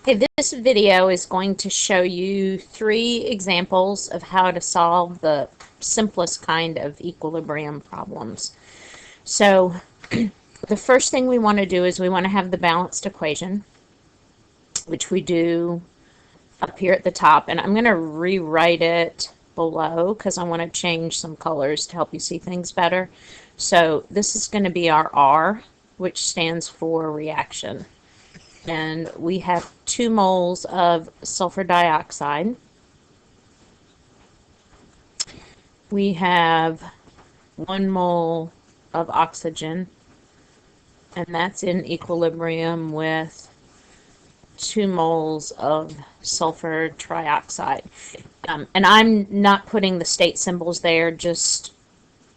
Okay, this video is going to show you 3 examples of how to solve the simplest kind of equilibrium problems. So the first thing we want to do is we want to have the balanced equation, which we do up here at the top, and I'm going to rewrite it below because I want to change some colors to help you see things better. So this is going to be our R, which stands for reaction. And we have 2 moles of sulfur dioxide. We have 1 mole of oxygen, and that's in equilibrium with 2 moles of sulfur trioxide. And I'm not putting the state symbols there just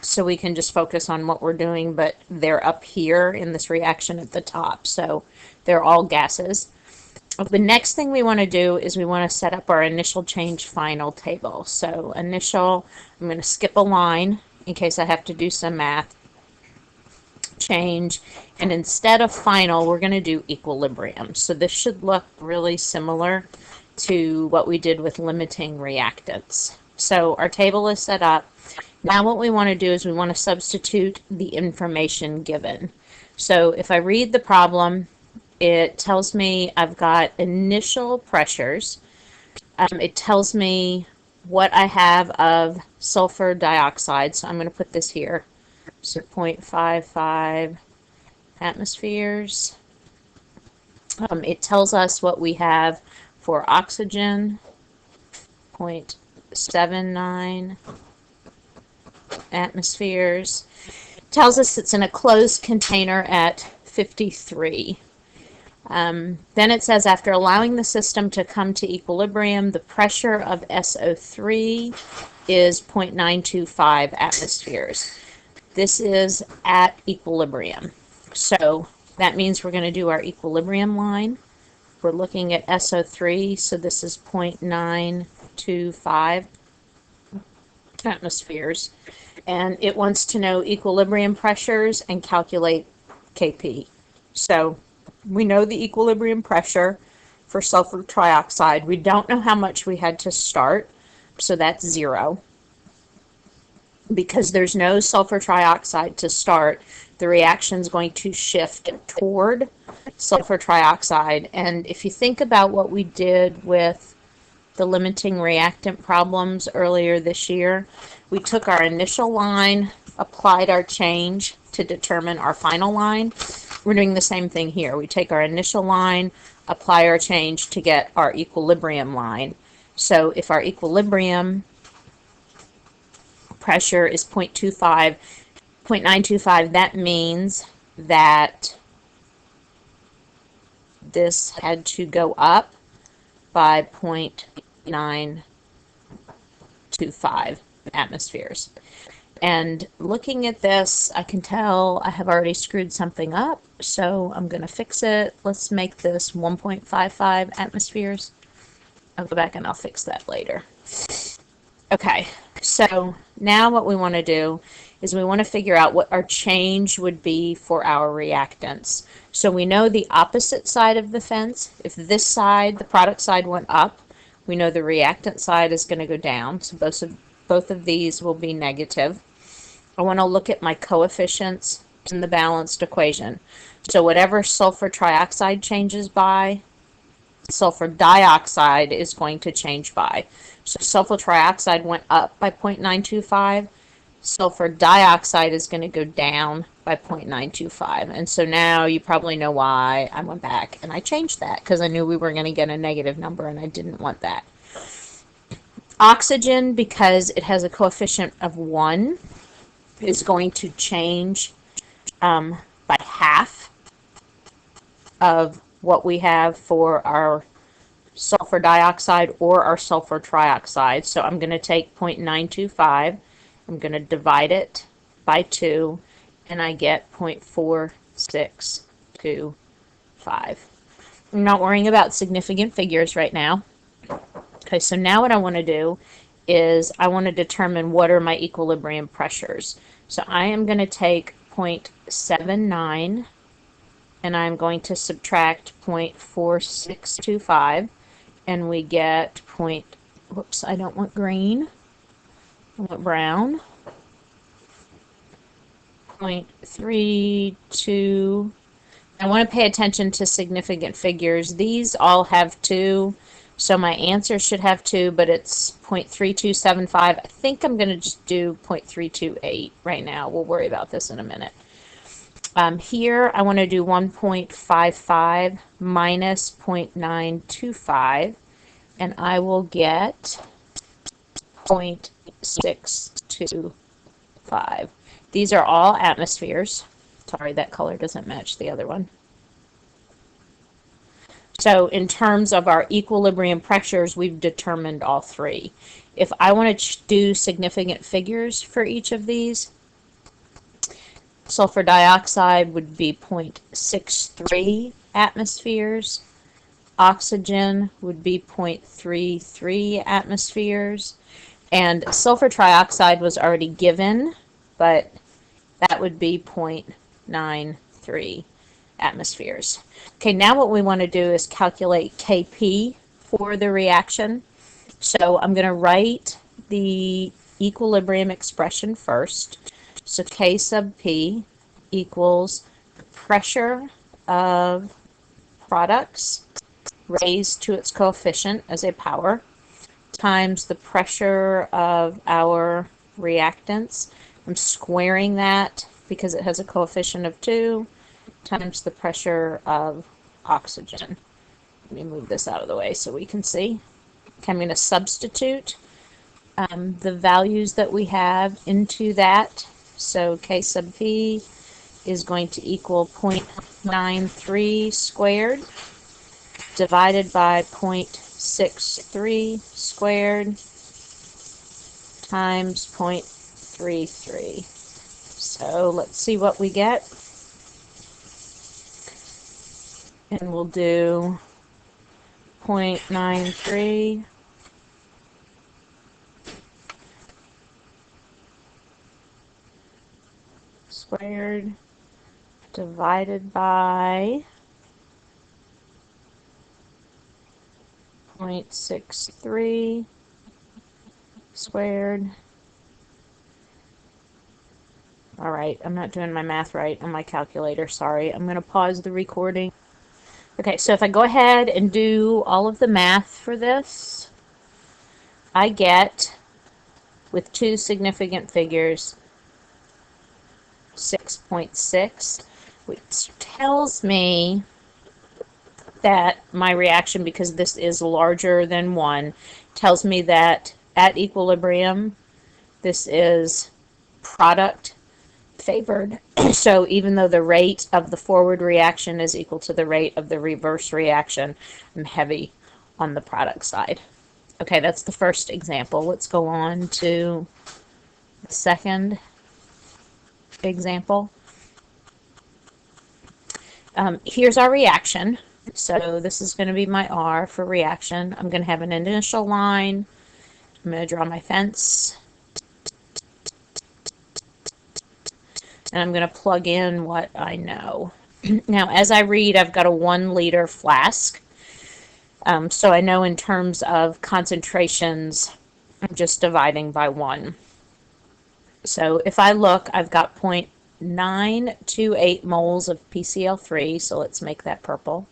so we can just focus on what we're doing, but they're up here in this reaction at the top, so they're all gases. The next thing we want to do is we want to set up our initial change final table. So initial, I'm going to skip a line in case I have to do some math. Change, and instead of final, we're going to do equilibrium. So this should look really similar to what we did with limiting reactants. So our table is set up. Now what we want to do is we want to substitute the information given. So if I read the problem, it tells me I've got initial pressures. It tells me what I have of sulfur dioxide. So I'm going to put this here. So 0.55 atmospheres. It tells us what we have for oxygen, 0.79 atmospheres. It tells us it's in a closed container at 53. Then it says after allowing the system to come to equilibrium, the pressure of SO3 is 0.925 atmospheres. This is at equilibrium. So that means we're going to do our equilibrium line. We're looking at SO3, so this is 0.925 atmospheres. And it wants to know equilibrium pressures and calculate Kp. So we know the equilibrium pressure for sulfur trioxide. We don't know how much we had to start, so that's 0. Because there's no sulfur trioxide to start, the reaction is going to shift toward sulfur trioxide. And if you think about what we did with the limiting reactant problems earlier this year, we took our initial line, applied our change to determine our final line. We're doing the same thing here. We take our initial line, apply our change to get our equilibrium line. So if our equilibrium pressure is 0.925, that means that this had to go up by 0.925 atmospheres. And looking at this, I can tell I have already screwed something up, so I'm going to fix it. Let's make this 1.55 atmospheres. I'll go back and I'll fix that later. Okay, so now what we want to do is we want to figure out what our change would be for our reactants. So we know the opposite side of the fence. If this side, the product side, went up, we know the reactant side is going to go down. So both of these will be negative. I want to look at my coefficients in the balanced equation. So whatever sulfur trioxide changes by, sulfur dioxide is going to change by. So sulfur trioxide went up by 0.925. Sulfur dioxide is going to go down by 0.925. And so now you probably know why I went back and I changed that, because I knew we were going to get a negative number and I didn't want that. Oxygen, because it has a coefficient of 1, is going to change by half of what we have for our sulfur dioxide or our sulfur trioxide. So I'm going to take 0.925, I'm going to divide it by 2, and I get 0.4625. I'm not worrying about significant figures right now. Okay, so now what I want to do is I want to determine what are my equilibrium pressures. So I am going to take 0.79 and I'm going to subtract 0.4625, and we get whoops, I don't want green, I want brown, 0.32. I want to pay attention to significant figures. These all have 2, so my answer should have 2, but it's 0.3275. I think I'm going to just do 0.328 right now. We'll worry about this in a minute. Here, I want to do 1.55 minus 0.925, and I will get 0.625. These are all atmospheres. Sorry, that color doesn't match the other one. So in terms of our equilibrium pressures, we've determined all 3. If I want to do significant figures for each of these, sulfur dioxide would be 0.63 atmospheres. Oxygen would be 0.33 atmospheres. And sulfur trioxide was already given, but that would be 0.93 atmospheres. Okay, now what we want to do is calculate Kp for the reaction. So I'm going to write the equilibrium expression first. So K sub P equals pressure of products raised to its coefficient as a power times the pressure of our reactants. I'm squaring that because it has a coefficient of 2 times the pressure of oxygen. Let me move this out of the way so we can see. Okay, I'm going to substitute the values that we have into that. So K sub P is going to equal 0.93 squared divided by 0.63 squared times 0.33. So let's see what we get. And we'll do 0.93 squared divided by 0.63 squared. All right, I'm not doing my math right on my calculator, sorry. I'm going to pause the recording. Okay, so if I go ahead and do all of the math for this, I get, with 2 significant figures, 6.6, which tells me that my reaction, because this is larger than 1, tells me that at equilibrium, this is product favored. So even though the rate of the forward reaction is equal to the rate of the reverse reaction, I'm heavy on the product side. Okay, that's the first example. Let's go on to the second example. Here's our reaction. So this is going to be my R for reaction. I'm going to have an initial line. I'm going to draw my fence. And I'm going to plug in what I know. Now, as I read, I've got a 1-liter flask. So I know in terms of concentrations, I'm just dividing by 1. So if I look, I've got 0.928 moles of PCl3, so let's make that purple.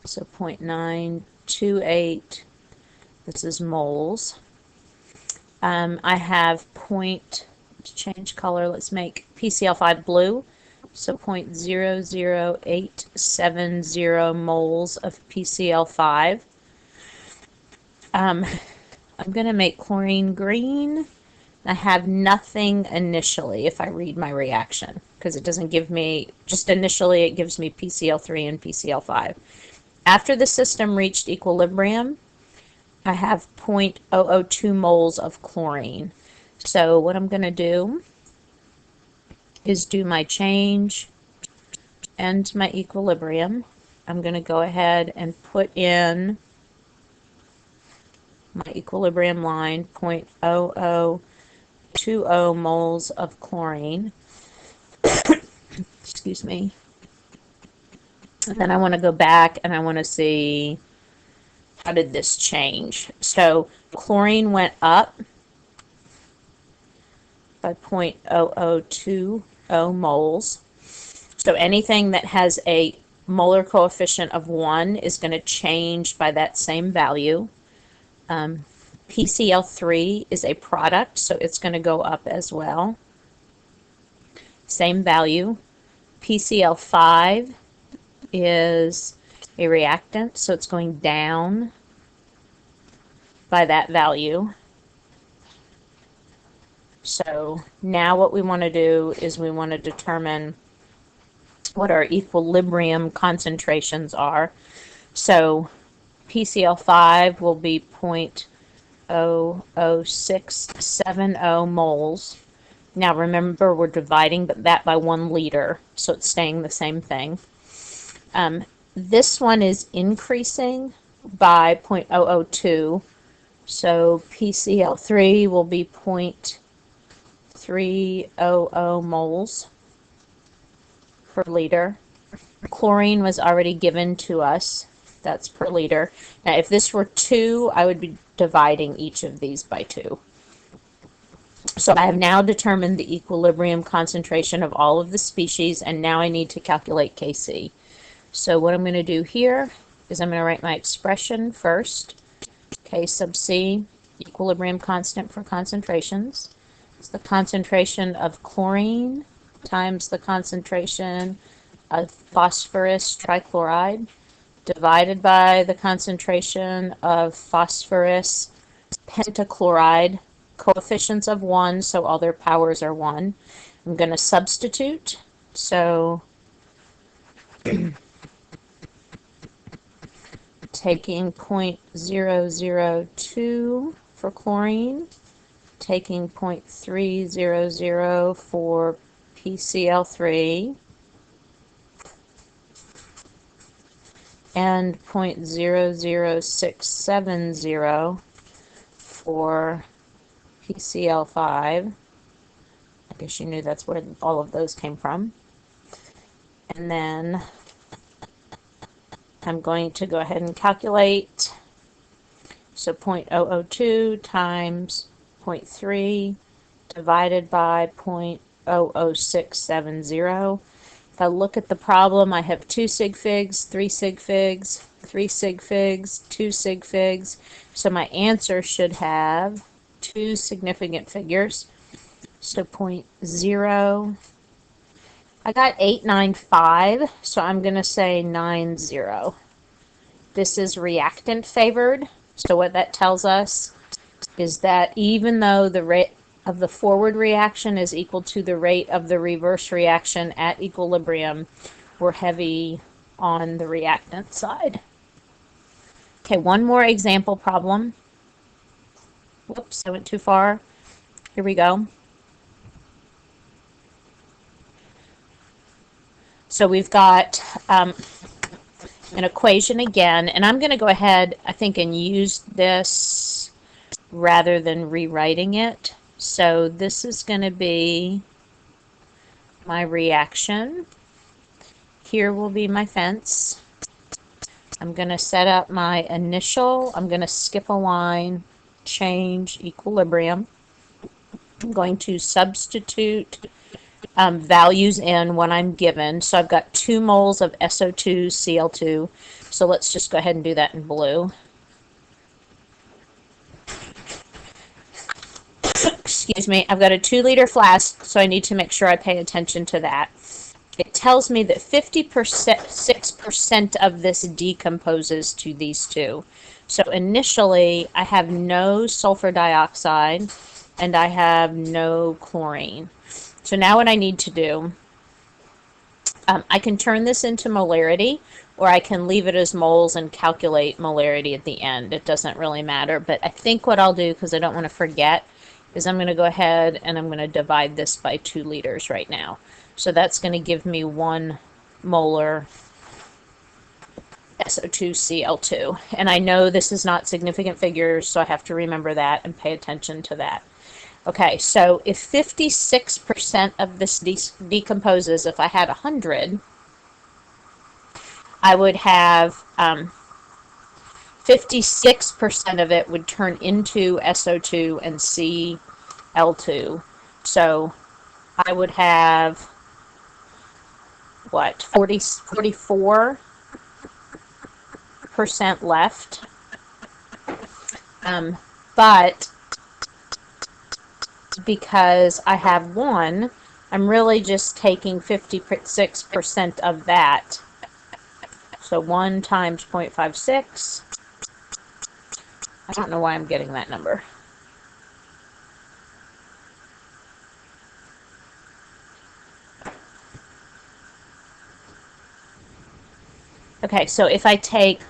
So 0.928, this is moles. I have to change color, let's make PCl5 blue. So 0.00870 moles of PCl5. I'm going to make chlorine green. I have nothing initially if I read my reaction, because it doesn't give me, just initially it gives me PCl3 and PCl5. After the system reached equilibrium, I have 0.002 moles of chlorine. So what I'm going to do is do my change and my equilibrium. I'm going to go ahead and put in my equilibrium line, 0.0020 moles of chlorine. excuse me. And then I want to go back and I want to see, how did this change? So chlorine went up by 0.0020 moles. So anything that has a molar coefficient of 1 is going to change by that same value. PCl3 is a product, so it's going to go up as well. Same value. PCl5 is a reactant, so it's going down by that value. So now what we want to do is we want to determine what our equilibrium concentrations are. So PCl5 will be 0.00670 moles. Now remember, we're dividing that by 1 liter, so it's staying the same thing. This one is increasing by 0.002, so PCl3 will be 0.300 moles per liter. Chlorine was already given to us. That's per liter. Now, if this were 2, I would be dividing each of these by 2. So I have now determined the equilibrium concentration of all of the species, and now I need to calculate Kc. So what I'm going to do here is I'm going to write my expression first. K sub C, equilibrium constant for concentrations. It's the concentration of chlorine times the concentration of phosphorus trichloride divided by the concentration of phosphorus pentachloride, coefficients of 1, so all their powers are 1. I'm going to substitute, so taking 0.002 for chlorine, taking 0.300 for PCl3, and 0.00670 for PCl5. I guess you knew that's where all of those came from. And then I'm going to go ahead and calculate. So 0.002 times 0.3 divided by 0.00670. If I look at the problem, I have 2 sig figs, 3 sig figs, 3 sig figs, 2 sig figs. So my answer should have 2 significant figures. So 0.0. I got 895, so I'm going to say 90. This is reactant favored. So what that tells us is that even though the rate of the forward reaction is equal to the rate of the reverse reaction at equilibrium, we're heavy on the reactant side. Okay, one more example problem. Whoops, I went too far. Here we go. So we've got an equation again, and I'm going to go ahead, I think, and use this rather than rewriting it. So this is going to be my reaction. Here will be my fence. I'm going to set up my initial. I'm going to skip a line, change equilibrium. I'm going to substitute values in when I'm given. So I've got 2 moles of SO2 Cl2. So let's just go ahead and do that in blue. Excuse me, I've got a 2-liter flask, so I need to make sure I pay attention to that. It tells me that 6% of this decomposes to these 2. So initially, I have no sulfur dioxide, and I have no chlorine. So now what I need to do, I can turn this into molarity, or I can leave it as moles and calculate molarity at the end. It doesn't really matter, but I think what I'll do, because I don't want to forget, is I'm going to go ahead and I'm going to divide this by 2 liters right now. So that's going to give me 1 molar SO2Cl2. And I know this is not significant figures, so I have to remember that and pay attention to that. Okay, so if 56% of this decomposes, if I had 100, I would have 56% of it would turn into SO2 and Cl2. So I would have, what, 44% left. But because I have 1, I'm really just taking 56% of that. So 1 times 0.56. I don't know why I'm getting that number. Okay, so if I take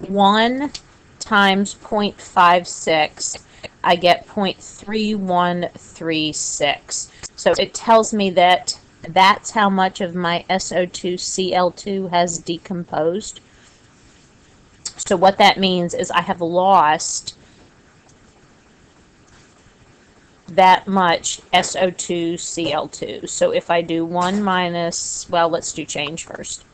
1 times 0.56, I get 0.3136. So it tells me that that's how much of my SO2Cl2 has decomposed. So what that means is I have lost that much SO2Cl2. So if I do 1 minus, well, let's do change first.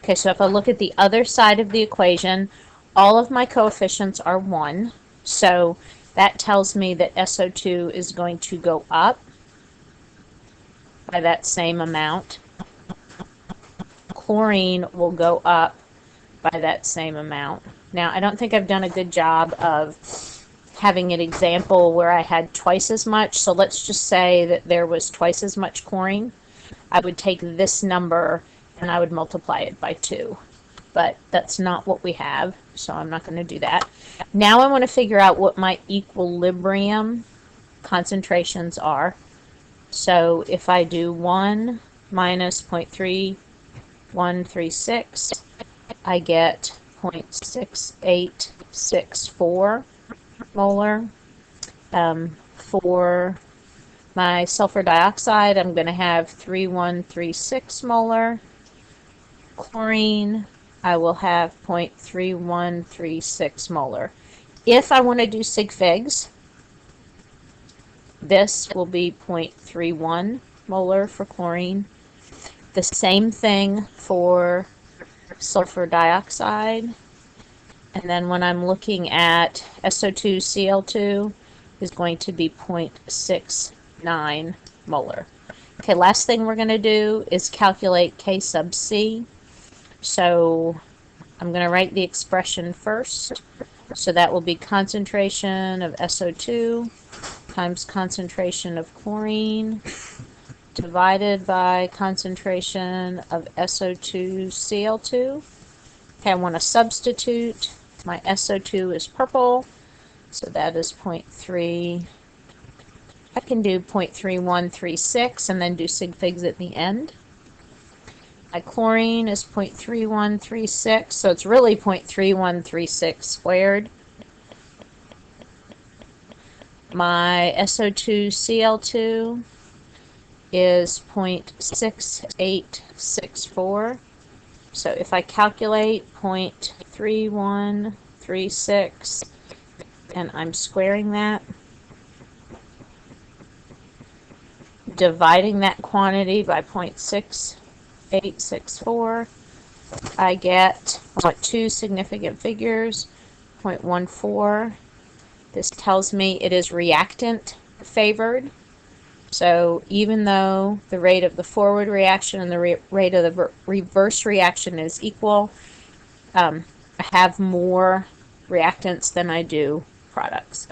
Okay, so if I look at the other side of the equation, all of my coefficients are 1. So that tells me that SO2 is going to go up by that same amount. Chlorine will go up by that same amount. Now, I don't think I've done a good job of having an example where I had twice as much. So let's just say that there was twice as much chlorine. I would take this number and I would multiply it by 2. But that's not what we have, so I'm not going to do that. Now I want to figure out what my equilibrium concentrations are. So if I do 1 minus 0.3136, I get 0.6864 molar. For my sulfur dioxide, I'm going to have 3136 molar. Chlorine, I will have 0.3136 molar. If I want to do sig figs, this will be 0.31 molar for chlorine. The same thing for sulfur dioxide. And then when I'm looking at SO2Cl2 is going to be 0.69 molar. Okay, last thing we're going to do is calculate K sub C. So I'm going to write the expression first. So that will be concentration of SO2 times concentration of chlorine divided by concentration of SO2Cl2. Okay, I want to substitute. My SO2 is purple, so that is 0.3. I can do 0.3136 and then do sig figs at the end. My chlorine is 0.3136, so it's really 0.3136 squared. My SO2Cl2 is 0.6864. So if I calculate 0.3136 and I'm squaring that, dividing that quantity by 0.6864, I get, I want 2 significant figures, 0.14. This tells me it is reactant favored. So even though the rate of the forward reaction and the rate of the reverse reaction is equal, I have more reactants than I do products.